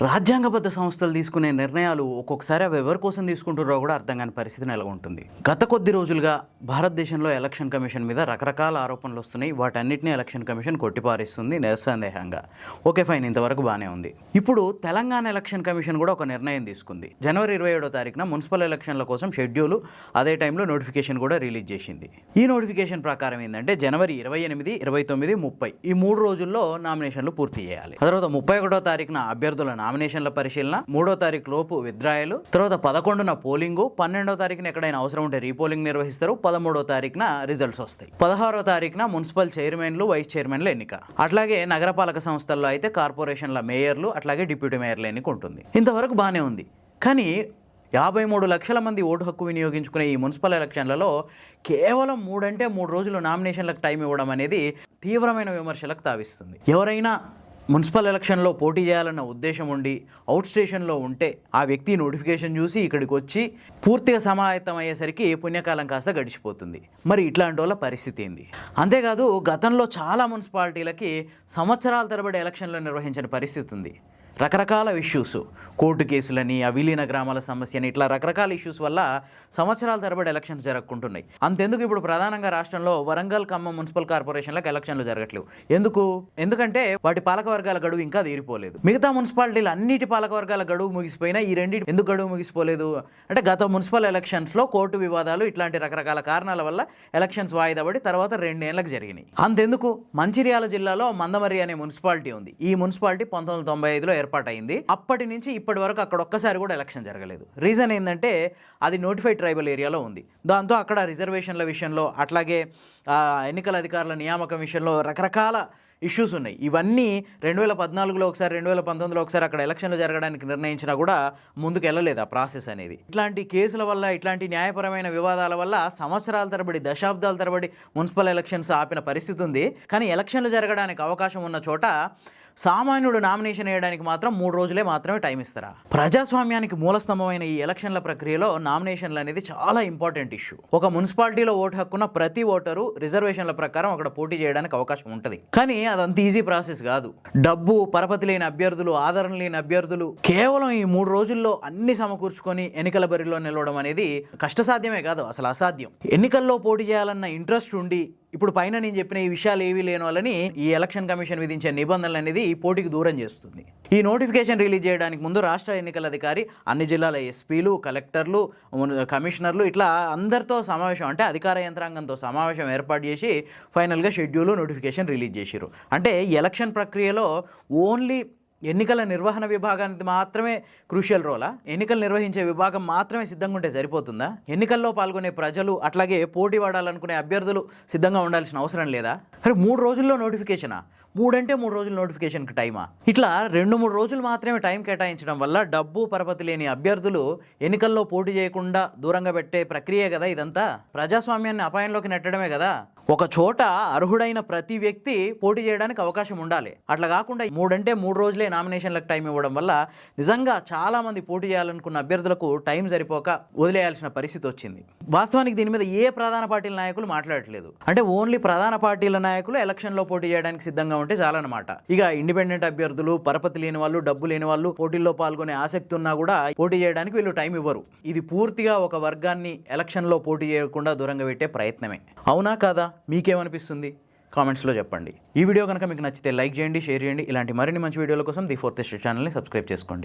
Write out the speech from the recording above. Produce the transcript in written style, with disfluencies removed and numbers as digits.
రాజ్యాంగబద్ధ సంస్థలు తీసుకునే నిర్ణయాలు ఒక్కొక్కసారి అవి ఎవరి కోసం తీసుకుంటారో కూడా అర్థం కాని పరిస్థితి నెలకొంటుంది. గత కొద్ది రోజులుగా భారతదేశంలో ఎలక్షన్ కమిషన్ మీద రకరకాల ఆరోపణలు వస్తున్నాయి. వాటన్నిటిని ఎలక్షన్ కమిషన్ కొట్టిపారేస్తుంది నిస్సందేహంగా. ఓకే ఫైన్, ఇంతవరకు బాగానే ఉంది. ఇప్పుడు తెలంగాణ ఎలక్షన్ కమిషన్ కూడా ఒక నిర్ణయం తీసుకుంది. జనవరి 27వ తారీఖున మున్సిపల్ ఎలక్షన్ల కోసం షెడ్యూల్, అదే టైంలో నోటిఫికేషన్ కూడా రిలీజ్ చేసింది. ఈ నోటిఫికేషన్ ప్రకారం ఏంటంటే జనవరి 28, 29, 30 ఈ 3 రోజుల్లో నామినేషన్లు పూర్తి చేయాలి. ఆ తర్వాత 31వ తారీఖున అభ్యర్థుల నామినేషన్ల పరిశీలన, 3వ తారీఖు లోపు విత్డ్రాయలు, తర్వాత 11న పోలింగు, 12వ తారీఖున ఎక్కడైనా అవసరం ఉంటే రీపోలింగ్ నిర్వహిస్తారు, 13వ తారీఖున రిజల్ట్స్ వస్తాయి, 16వ తారీఖున మున్సిపల్ చైర్మన్లు, వైస్ చైర్మన్ల ఎన్నిక, అట్లాగే నగరపాలక సంస్థల్లో అయితే కార్పొరేషన్ల మేయర్లు, అట్లాగే డిప్యూటీ మేయర్ల ఎన్నిక ఉంటుంది. ఇంతవరకు బాగానే ఉంది. కానీ 53 లక్షల మంది ఓటు హక్కు వినియోగించుకునే ఈ మున్సిపల్ ఎలక్షన్లలో కేవలం 3 రోజులు నామినేషన్లకు టైం ఇవ్వడం అనేది తీవ్రమైన విమర్శలకు తావిస్తుంది. ఎవరైనా మున్సిపల్ ఎలక్షన్లో పోటీ చేయాలన్న ఉద్దేశం ఉండి అవుట్ స్టేషన్లో ఉంటే ఆ వ్యక్తి నోటిఫికేషన్ చూసి ఇక్కడికి వచ్చి పూర్తిగా సమాయత్తం అయ్యేసరికి పుణ్యకాలం కాస్త గడిచిపోతుంది. మరి ఇట్లాంటి వాళ్ళ పరిస్థితి ఏంది? అంతేకాదు, గతంలో చాలా మున్సిపాలిటీలకి సంవత్సరాల తరబడి ఎలక్షన్లు నిర్వహించిన పరిస్థితి ఉంది. రకరకాల ఇష్యూస్, కోర్టు కేసులని, అవిలీన గ్రామాల సమస్యని, ఇట్లా రకరకాల ఇష్యూస్ వల్ల సంవత్సరాల తరబడి ఎలక్షన్స్ జరగకుంటున్నాయి. అంతెందుకు ఇప్పుడు ప్రధానంగా రాష్ట్రంలో వరంగల్, ఖమ్మం మున్సిపల్ కార్పొరేషన్లకు ఎలక్షన్లు జరగట్లేవు. ఎందుకంటే వాటి పాలకవర్గాల గడువు ఇంకా తీరిపోలేదు. మిగతా మున్సిపాలిటీలు అన్నిటి పాలకవర్గాల గడువు ముగిసిపోయినా ఈ రెండింటి ఎందుకు గడువు ముగిసిపోలేదు అంటే గత మున్సిపల్ ఎలక్షన్స్లో కోర్టు వివాదాలు, ఇట్లాంటి రకరకాల కారణాల వల్ల ఎలక్షన్స్ వాయిదా పడి తర్వాత 2 ఏళ్లకు జరిగినాయి. అంతెందుకు, మంచిర్యాల జిల్లాలో మందమర్రి అనే మున్సిపాలిటీ ఉంది. ఈ మున్సిపాలిటీ 1995లో ఏర్పాటైంది. అప్పటి నుంచి ఇప్పటి వరకు అక్కడ ఒక్కసారి కూడా ఎలక్షన్ జరగలేదు. రీజన్ ఏంటంటే అది నోటిఫైడ్ ట్రైబల్ ఏరియాలో ఉంది. దాంతో అక్కడ రిజర్వేషన్ల విషయంలో, అట్లాగే ఎన్నికల అధికారుల నియామకం విషయంలో రకరకాల ఇష్యూస్ ఉన్నాయి. ఇవన్నీ 2014లో ఒకసారి, 2019లో ఒకసారి అక్కడ ఎలక్షన్లు జరగడానికి నిర్ణయించినా కూడా ముందుకు వెళ్ళలేదు ఆ ప్రాసెస్ అనేది. ఇట్లాంటి కేసుల వల్ల, ఇట్లాంటి న్యాయపరమైన వివాదాల వల్ల సంవత్సరాల తరబడి, దశాబ్దాల తరబడి మున్సిపల్ ఎలక్షన్స్ ఆపిన పరిస్థితి ఉంది. కానీ ఎలక్షన్లు జరగడానికి అవకాశం ఉన్న చోట సామాన్యుడు నామినేషన్ వేయడానికి మాత్రం 3 రోజులే మాత్రమే టైం ఇస్తారా? ప్రజాస్వామ్యానికి మూలస్తంభమైన ఈ ఎలక్షన్ల ప్రక్రియలో నామినేషన్లు అనేది చాలా ఇంపార్టెంట్ ఇష్యూ. ఒక మున్సిపాలిటీలో ఓటు హక్కున్న ప్రతి ఓటరు రిజర్వేషన్ల ప్రకారం అక్కడ పోటీ చేయడానికి అవకాశం ఉంటుంది. కానీ అదంత ఈజీ ప్రాసెస్ కాదు. డబ్బు, పరపతి లేని అభ్యర్థులు, ఆదరణ లేని అభ్యర్థులు కేవలం ఈ 3 రోజుల్లో అన్ని సమకూర్చుకొని ఎన్నికల బరిలో నిలవడం అనేది కష్టసాధ్యమే కాదు, అసలు అసాధ్యం. ఎన్నికల్లో పోటీ చేయాలన్న ఇంట్రెస్ట్ ఉండి ఇప్పుడు పైన నేను చెప్పిన ఈ విషయాలు ఏవీ లేని వాళ్ళని ఈ ఎలక్షన్ కమిషన్ విధించే నిబంధనలు అనేది ఈ పోటీకి దూరం చేస్తుంది. ఈ నోటిఫికేషన్ రిలీజ్ చేయడానికి ముందు రాష్ట్ర ఎన్నికల అధికారి అన్ని జిల్లాల ఎస్పీలు, కలెక్టర్లు, కమిషనర్లు ఇట్లా అందరితో సమావేశం, అంటే అధికార యంత్రాంగంతో సమావేశం ఏర్పాటు చేసి ఫైనల్గా షెడ్యూల్, నోటిఫికేషన్ రిలీజ్ చేశారు. అంటే ఎలక్షన్ ప్రక్రియలో ఓన్లీ ఎన్నికల నిర్వహణ విభాగానికి మాత్రమే క్రూషియల్ రోలా? ఎన్నికలు నిర్వహించే విభాగం మాత్రమే సిద్ధంగా ఉంటే సరిపోతుందా? ఎన్నికల్లో పాల్గొనే ప్రజలు, అట్లాగే పోటీ పడాలనుకునే అభ్యర్థులు సిద్ధంగా ఉండాల్సిన అవసరం లేదా? అరే 3 రోజుల్లో నోటిఫికేషనా? 3 రోజులు నోటిఫికేషన్కి టైమా? ఇట్లా 2-3 రోజులు మాత్రమే టైం కేటాయించడం వల్ల డబ్బు, పరపతి లేని అభ్యర్థులు ఎన్నికల్లో పోటీ చేయకుండా దూరంగా పెట్టే ప్రక్రియ కదా ఇదంతా. ప్రజాస్వామ్యాన్ని అపాయంలోకి నెట్టడమే కదా. ఒక చోట అర్హుడైన ప్రతి వ్యక్తి పోటీ చేయడానికి అవకాశం ఉండాలి. అట్లా కాకుండా 3 రోజులే నామినేషన్లకు టైం ఇవ్వడం వల్ల నిజంగా చాలా మంది పోటీ చేయాలనుకున్న అభ్యర్థులకు టైం సరిపోక వదిలేయాల్సిన పరిస్థితి వచ్చింది. వాస్తవానికి దీని మీద ఏ ప్రధాన పార్టీల నాయకులు మాట్లాడట్లేదు. అంటే ఓన్లీ ప్రధాన పార్టీల నాయకులు ఎలక్షన్లో పోటీ చేయడానికి సిద్ధంగా ఉంటే చాలన్నమాట. ఇక ఇండిపెండెంట్ అభ్యర్థులు, పరపతి లేని వాళ్ళు, డబ్బు లేని వాళ్ళు, పోటీల్లో పాల్గొనే ఆసక్తి ఉన్నా కూడా పోటీ చేయడానికి వీళ్ళు టైం ఇవ్వరు. ఇది పూర్తిగా ఒక వర్గాన్ని ఎలక్షన్లో పోటీ చేయకుండా దూరంగా పెట్టే ప్రయత్నమే. అవునా కాదా? మీకేమనిపిస్తుంది? కామెంట్స్లో చెప్పండి. ఈ వీడియో కనుక మీకు నచ్చితే లైక్ చేయండి, షేర్ చేయండి. ఇలాంటి మరిన్ని మంచి వీడియోల కోసం ది ఫోర్త్ ఎస్టేట్ ఛానల్ని సబ్స్క్రైబ్ చేసుకోండి.